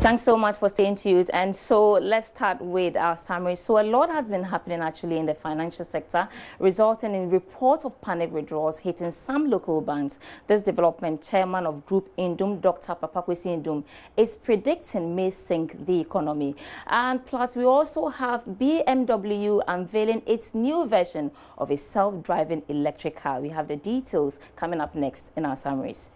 Thanks so much for staying tuned. And so let's start with our summary. So a lot has been happening actually in the financial sector, resulting in reports of panic withdrawals hitting some local banks. This development, chairman of Group Indium, Dr. Papakwesi Indium, is predicting may sink the economy. And plus, we also have BMW unveiling its new version of a self-driving electric car. We have the details coming up next in our summaries.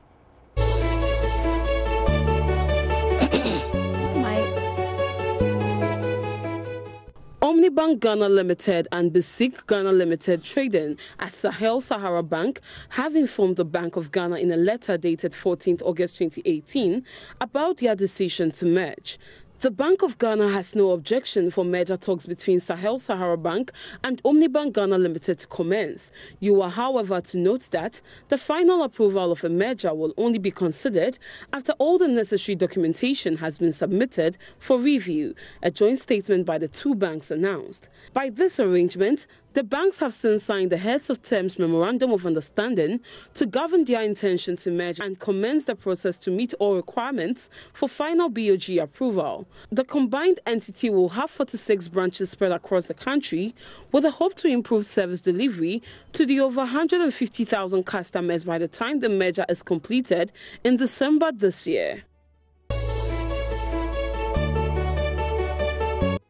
Omnibank Ghana Limited and Basic Ghana Limited trading at Sahel Sahara Bank have informed the Bank of Ghana in a letter dated 14th August 2018 about their decision to merge. The Bank of Ghana has no objection for merger talks between Sahel Sahara Bank and Omnibank Ghana Limited to commence. You are, however, to note that the final approval of a merger will only be considered after all the necessary documentation has been submitted for review, a joint statement by the two banks announced. By this arrangement, the banks have since signed the Heads of Terms Memorandum of Understanding to govern their intention to merge and commence the process to meet all requirements for final BOG approval. The combined entity will have 46 branches spread across the country with a hope to improve service delivery to the over 150,000 customers by the time the merger is completed in December this year.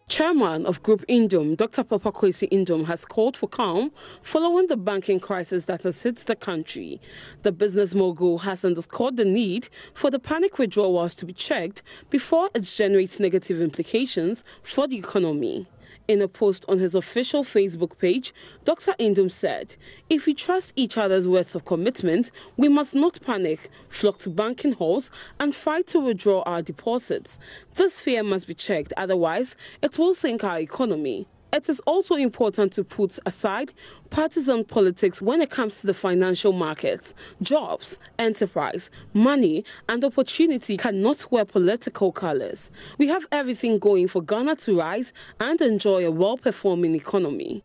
Chairman of Group Indium, Dr. Papakwesi Indium, has called for calm following the banking crisis that has hit the country. The business mogul has underscored the need for the panic withdrawals to be checked before it generates negative implications for the economy. In a post on his official Facebook page, Dr. Indium said, "If we trust each other's words of commitment, we must not panic, flock to banking halls, and fight to withdraw our deposits. This fear must be checked, otherwise it will sink our economy. It is also important to put aside partisan politics when it comes to the financial markets. Jobs, enterprise, money, and opportunity cannot wear political colors. We have everything going for Ghana to rise and enjoy a well-performing economy."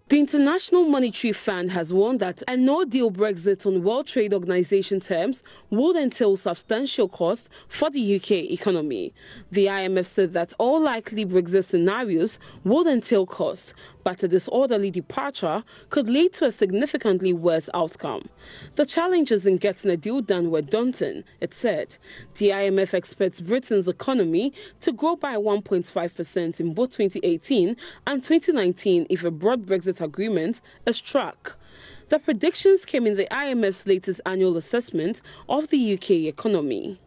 The International Monetary Fund has warned that a no-deal Brexit on World Trade Organization terms would entail substantial costs for the UK economy. The IMF said that all likely Brexit scenarios would entail costs, but a disorderly departure could lead to a significantly worse outcome. The challenges in getting a deal done were daunting, it said. The IMF expects Britain's economy to grow by 1.5% in both 2018 and 2019 if a broad Brexit agreement is struck. The predictions came in the IMF's latest annual assessment of the UK economy.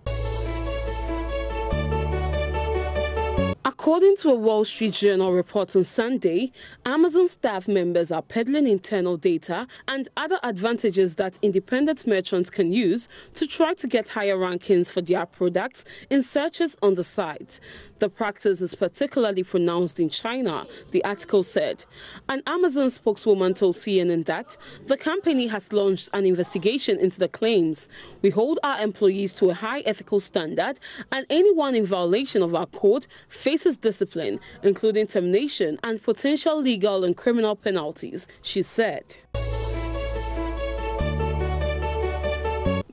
According to a Wall Street Journal report on Sunday, Amazon staff members are peddling internal data and other advantages that independent merchants can use to try to get higher rankings for their products in searches on the site. The practice is particularly pronounced in China, the article said. An Amazon spokeswoman told CNN that the company has launched an investigation into the claims. "We hold our employees to a high ethical standard, and anyone in violation of our code faces discipline, including termination and potential legal and criminal penalties," she said.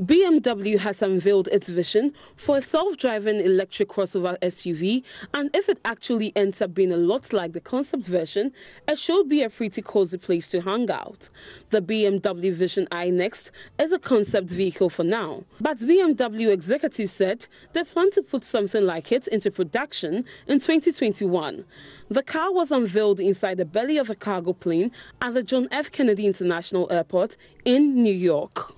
BMW has unveiled its vision for a self-driving electric crossover SUV, and if it actually ends up being a lot like the concept version, it should be a pretty cozy place to hang out. The BMW Vision iNext is a concept vehicle for now, but BMW executives said they plan to put something like it into production in 2021. The car was unveiled inside the belly of a cargo plane at the John F. Kennedy International Airport in New York.